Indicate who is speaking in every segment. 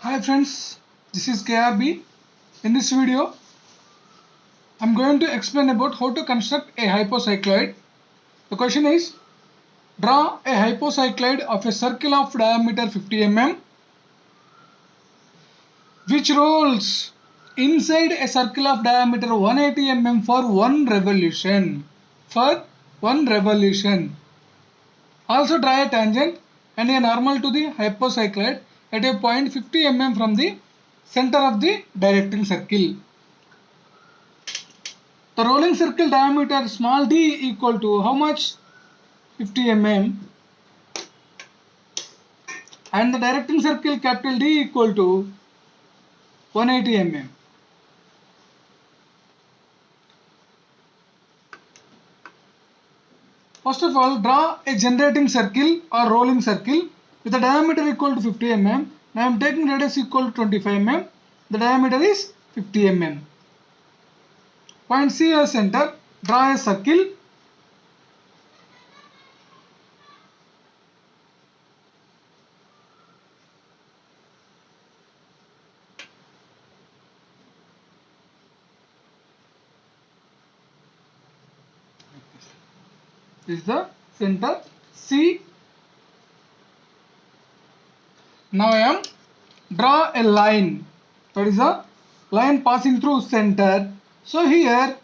Speaker 1: Hi friends, this is KRB. In this video, I am going to explain about how to construct a hypocycloid. The question is, draw a hypocycloid of a circle of diameter 50 mm which rolls inside a circle of diameter 180 mm for one revolution. Also draw a tangent and a normal to the hypocycloid at a point 50 mm from the center of the directing circle. The rolling circle diameter small d equal to how much? 50 mm, and the directing circle capital D equal to 180 mm. First of all, draw a generating circle or rolling circle with a diameter equal to 50 mm. Now I am taking radius equal to 25 mm. The diameter is 50 mm. Point C as center. Draw a circle. This is the center C. Now I am draw a line. That is a line passing through center. So here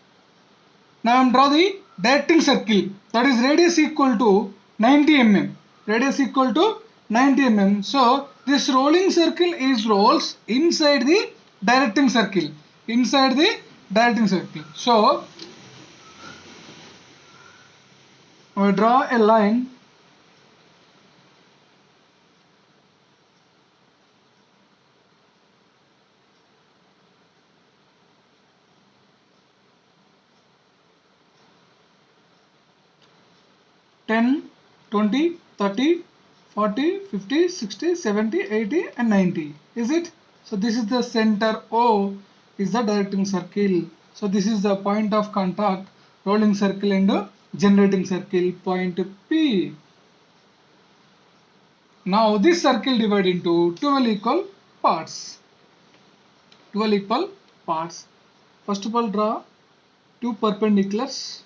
Speaker 1: now I am draw the directing circle, that is radius equal to 90 mm. Radius equal to 90 mm. So this rolling circle is rolls inside the directing circle. Inside the directing circle. So we draw a line . 10, 20, 30, 40, 50, 60, 70, 80 and 90. Is it? So this is the center O is the directing circle. So this is the point of contact, rolling circle and generating circle, point P. Now this circle divided into 12 equal parts. 12 equal parts. First of all, draw two perpendiculars.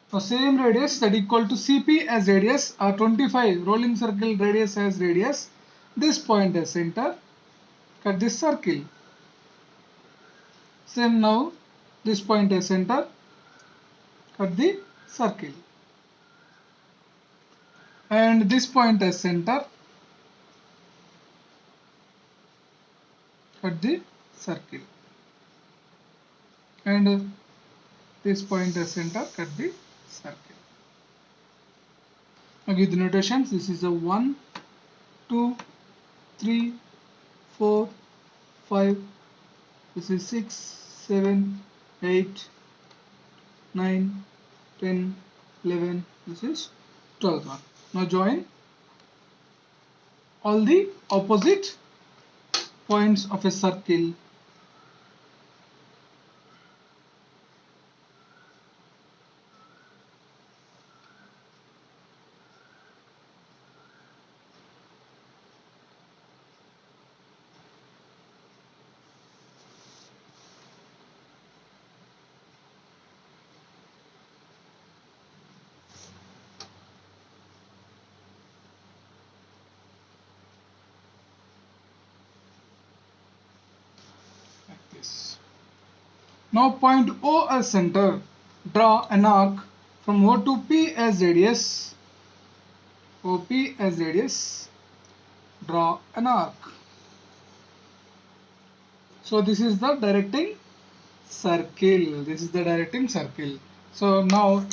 Speaker 1: So same radius, that equal to CP as radius, or 25 rolling circle radius as radius. This point as center. Cut this circle. Same now this point as center. Cut the circle. And this point as center. Cut the circle. And this point as center. Cut the circle. Now give the notations. This is a 1, 2, 3, 4, 5. This is 6, 7, 8, 9, 10, 11. This is 12th one. Now join all the opposite points of a circle. Now point O as center. Draw an arc from O to P as radius. OP as radius. Draw an arc. So this is the directing circle. This is the directing circle. So now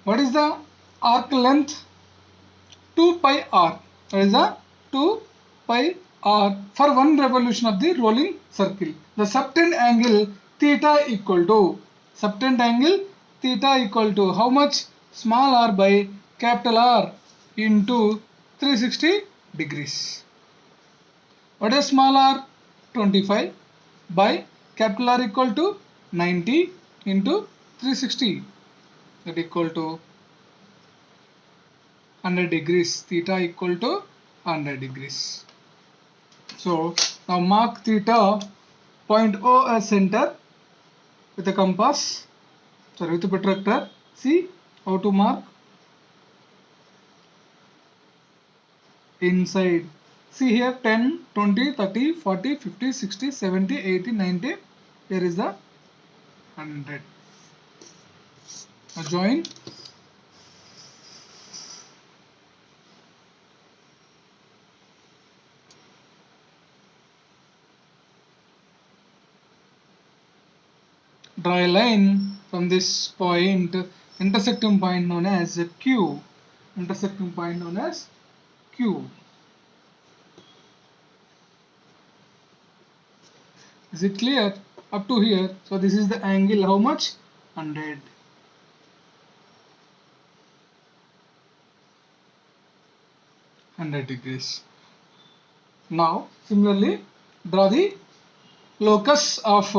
Speaker 1: what is the arc length? 2 pi r. That is the 2 pi r for one revolution of the rolling circle. The subtend angle theta equal to how much? Small r by capital R into 360 degrees. What is small r? 25 by capital R equal to 90 into 360, that equal to 100 degrees. Theta equal to 100 degrees. So now mark theta point O as center with a compass, sorry, with a protractor. See how to mark inside. See here 10, 20, 30, 40, 50, 60, 70, 80, 90. Here is the 100. Now join. Draw a line from this point, intersecting point known as Q. Intersecting point known as Q. Is it clear up to here? So this is the angle, how much? 100. Degrees. Now similarly draw the locus of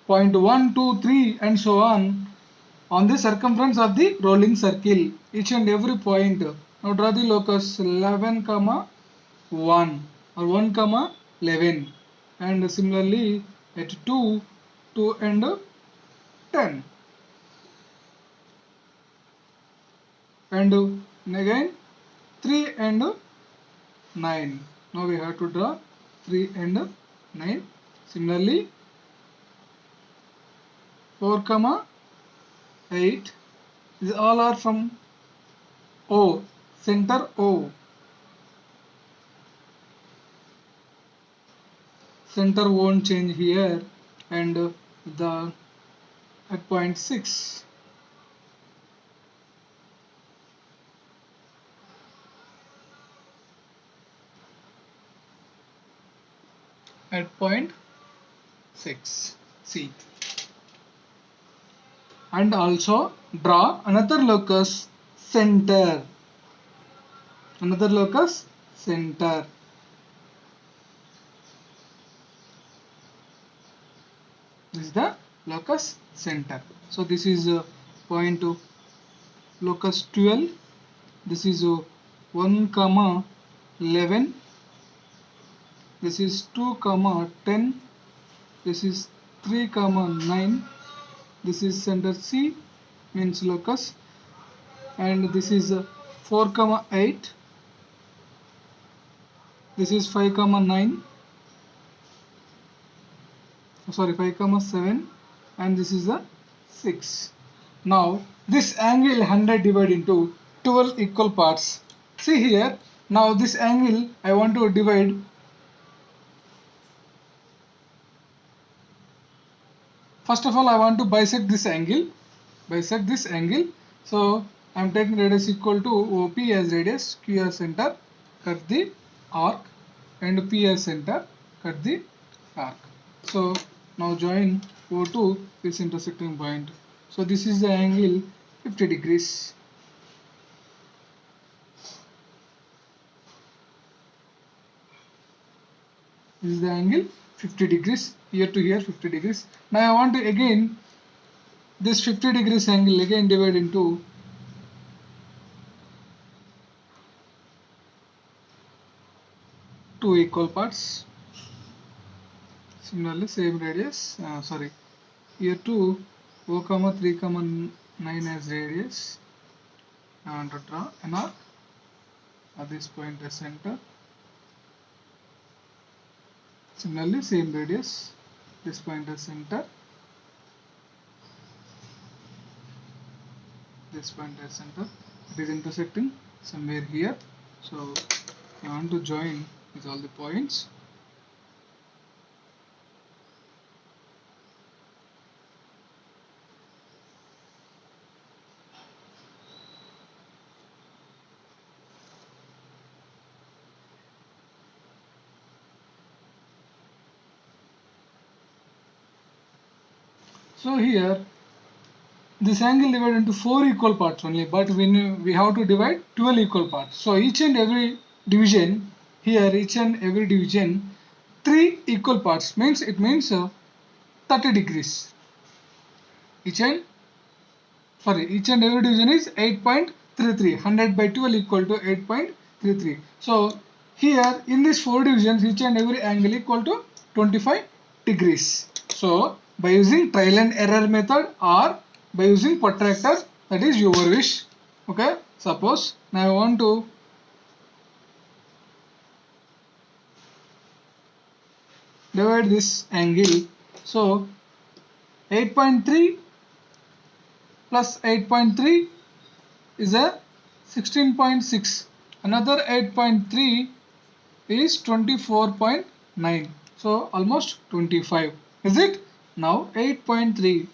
Speaker 1: point 1, 2, 3 and so on the circumference of the rolling circle, each and every point. Now draw the locus 11, 1 or 1, 11, and similarly at 2, 2 and 10, and again 3 and 9. Now we have to draw 3 and 9. Similarly 4, 8. These all are from O, center O. Center won't change here, and the at point 6. At point 6 C. And also draw another locus center. Another locus center. This is the locus center. So this is point locus 12. This is 1, 11. This is 2, 10. This is 3, 9. This is center C, means locus, and this is 4, 8. This is 5, 9. Sorry, 5, 7, and this is the 6. Now this angle 100 divided into 12 equal parts. See here. Now this angle I want to divide. First of all, I want to bisect this angle. Bisect this angle. So I am taking radius equal to OP as radius, Q as center, cut the arc, and P as center, cut the arc. So now join O to this intersecting point. So this is the angle 50 degrees. This is the angle 50 degrees, here to here 50 degrees. Now I want to again this 50 degrees angle again divide into two equal parts. Similarly same radius, here to O, 3, 9 as radius. I want to draw an arc at this point as center. Similarly same radius, this point as center, this point as center. It is intersecting somewhere here. So I want to join with all the points. So here this angle divided into 4 equal parts only, but we have to divide 12 equal parts. So each and every division here, each and every division 3 equal parts, means it means 30 degrees. Each and every division is 8.30 8.33. 100 by 12 equal to 8.33. So here in these 4 divisions, each and every angle equal to 25 degrees. So by using trial and error method or by using protractor, that is your wish. Okay, suppose now I want to divide this angle. So 8.3 plus 8.3 is a 16.6. Another 8.3 is 24.9. So almost 25. Is it? Now 8.3,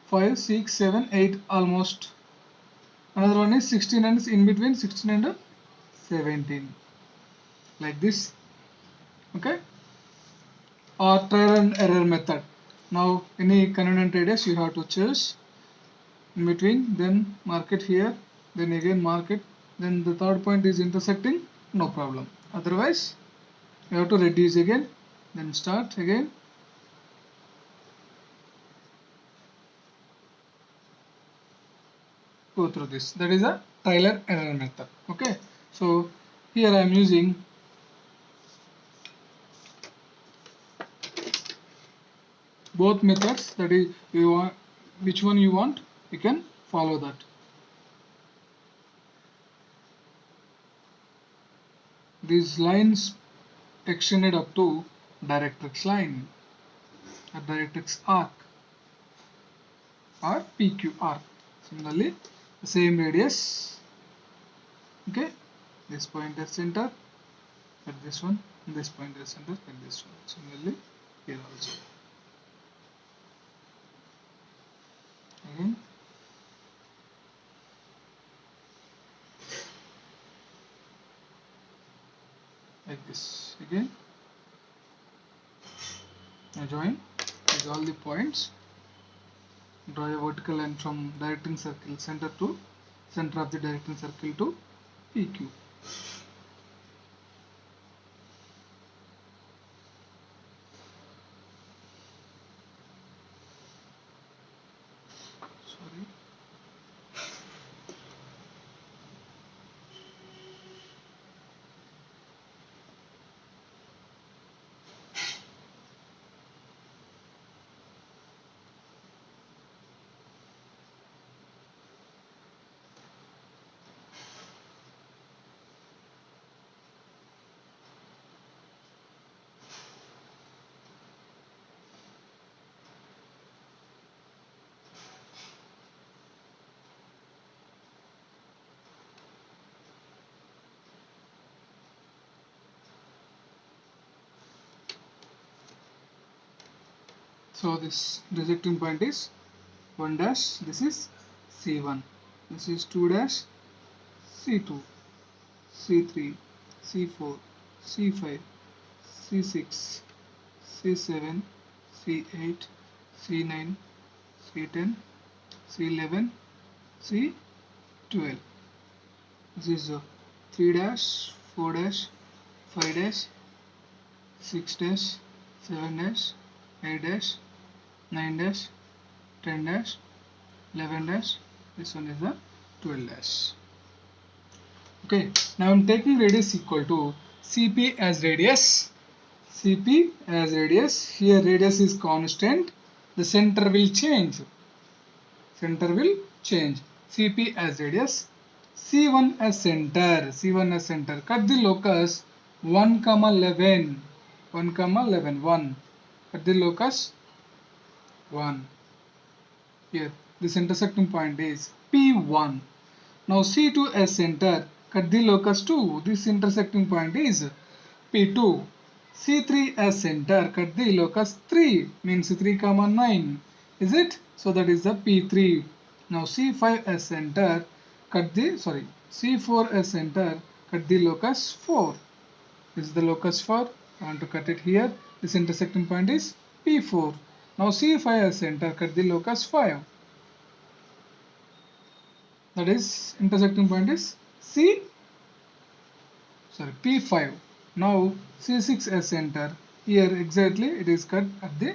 Speaker 1: 5, 6, 7, 8 almost. Another one is 16 and in between 16 and 17. Like this. Okay. Or trial and error method. Now any convenient radius you have to choose in between, then mark it here, then again mark it, then the third point is intersecting, no problem. Otherwise you have to reduce again, then start again. Go through this. That is a trial and error method. Okay. So here I am using both methods. That is, you want which one you want, you can follow that. These lines extended up to directrix line or directrix arc or PQ arc. Similarly, the same radius. Okay, this point is center at this one, and this point is center at this one. Similarly, here also. Again, like this. Again, now join with all the points. Draw a vertical line from directing circle center to center of the directing circle to PQ. Sorry. So this intersecting point is 1 dash, this is C1, this is 2 dash, C2, C3, C4, C5, C6, C7, C8, C9, C10, C11, C12. This is 3 dash, 4 dash, 5 dash, 6 dash, 7 dash, 8 dash, 9 dash, 10 dash, 11 dash, this one is the 12 dash. Okay, now I'm taking radius equal to CP as radius. CP as radius. Here radius is constant. The center will change. Center will change. CP as radius. C1 as center. C1 as center. Cut the locus 1, 11. 1, 11. 1. Cut the locus 1. Here this intersecting point is P1. Now C2 as center, cut the locus 2. This intersecting point is P2. C3 as center, cut the locus 3, means 3, 9. Is it? So that is the P3. Now C5 as center, C4 as center, cut the locus 4. This is the locus 4. I want to cut it here. This intersecting point is P4. Now C5 as center, cut the locus 5. That is intersecting point is P5. Now C6 as center. Here exactly it is cut at the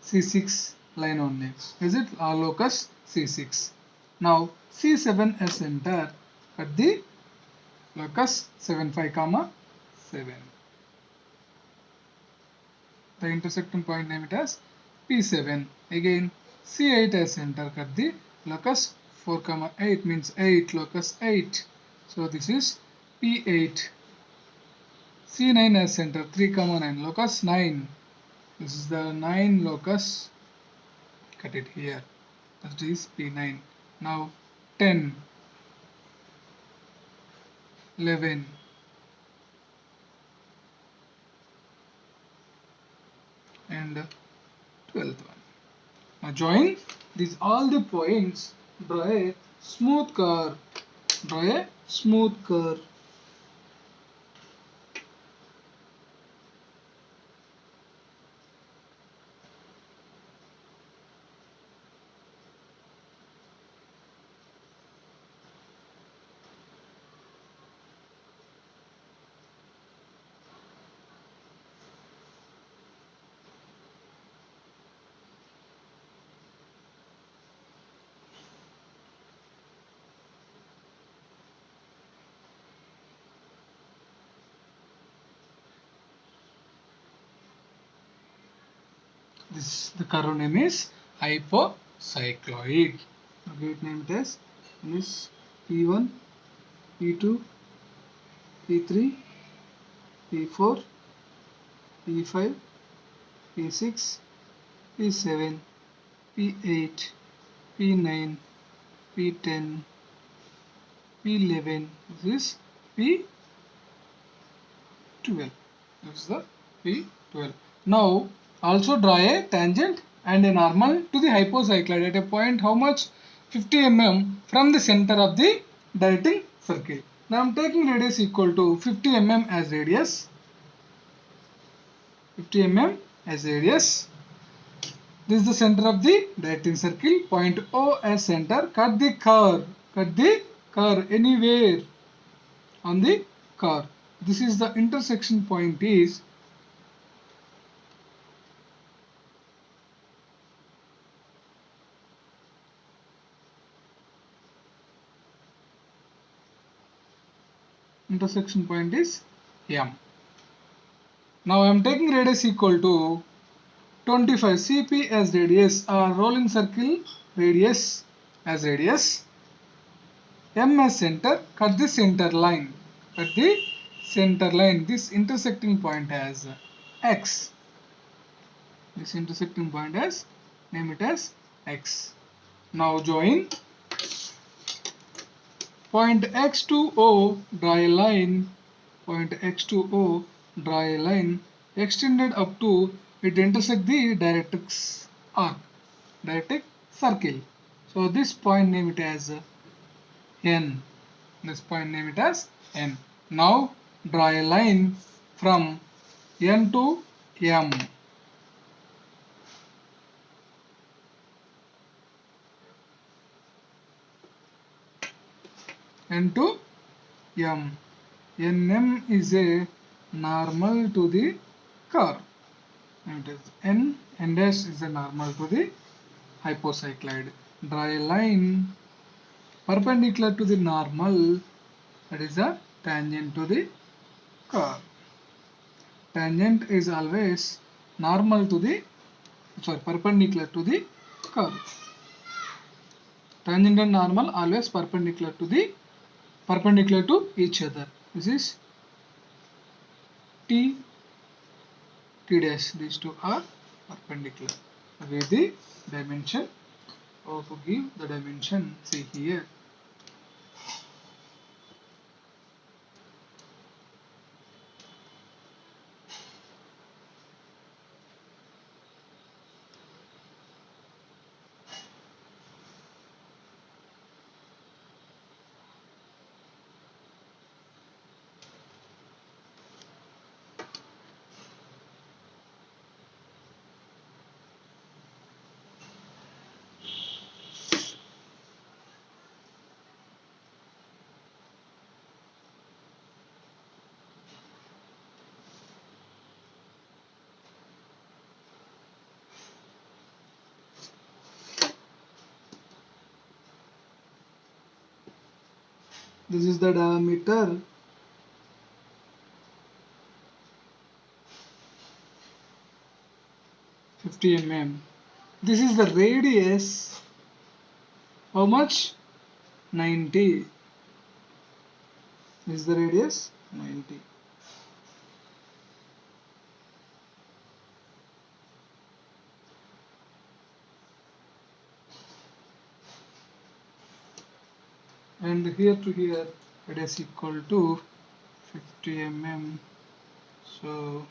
Speaker 1: C6 line only. Is it? Our locus C6. Now C7 as center, cut the locus 7 5 comma 7. The intersecting point name it as P7. Again C8 as center, cut the locus 4 comma 8 means 8 locus 8. So this is P8. C9 as center 3 comma 9 locus 9. This is the 9 locus, cut it here. That is P9. Now 10, 11, and 12th one. Now join these all the points, draw a smooth curve. Draw a smooth curve. The curve name is hypocycloid. Okay, it named as this P1, P2, P3, P4, P5, P6, P7, P8, P9, P10, P11. This is P12. This is the P12. Now also draw a tangent and a normal to the hypocycloid at a point how much? 50 mm from the center of the directing circle. Now I am taking radius equal to 50 mm as radius. 50 mm as radius. This is the center of the directing circle. Point O as center. Cut the curve. Cut the curve anywhere on the curve. This is the intersection point is M. Now I am taking radius equal to 25 CP as radius or rolling circle radius as radius. M as center. Cut the center line. Cut the center line. This intersecting point as X. This intersecting point as, name it as X. Now join point X to O, draw a line. Point X to O, draw a line extended up to it intersect the directrix arc, directrix circle. So this point name it as N. This point name it as N. Now draw a line from N to M. N to M. NM is a normal to the curve. And it is N and S is a normal to the hypocycloid. Draw a line perpendicular to the normal, that is a tangent to the curve. Tangent is always normal to the, perpendicular to the curve. Tangent and normal always perpendicular to each other. This is T, T dash. These two are perpendicular. With the dimension, or to give the dimension, see here. This is the diameter. (50 mm). This is the radius. How much? 90. This is the radius 90. And here to here radius equal to 50 mm. So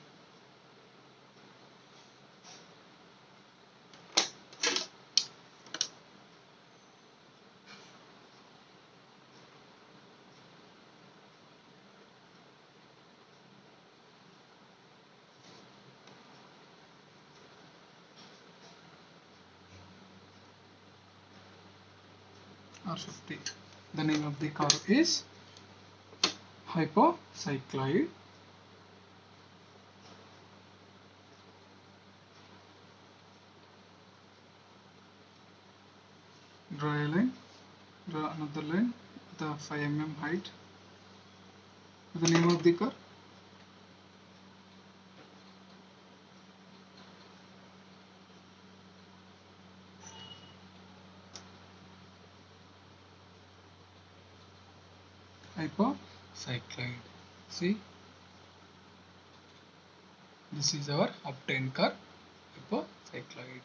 Speaker 1: R50. The name of the curve is hypocycloid. Draw a line, draw another line, the 5 mm height. The name of the curve. Hypocycloid. See, this is our obtained curve, hypocycloid.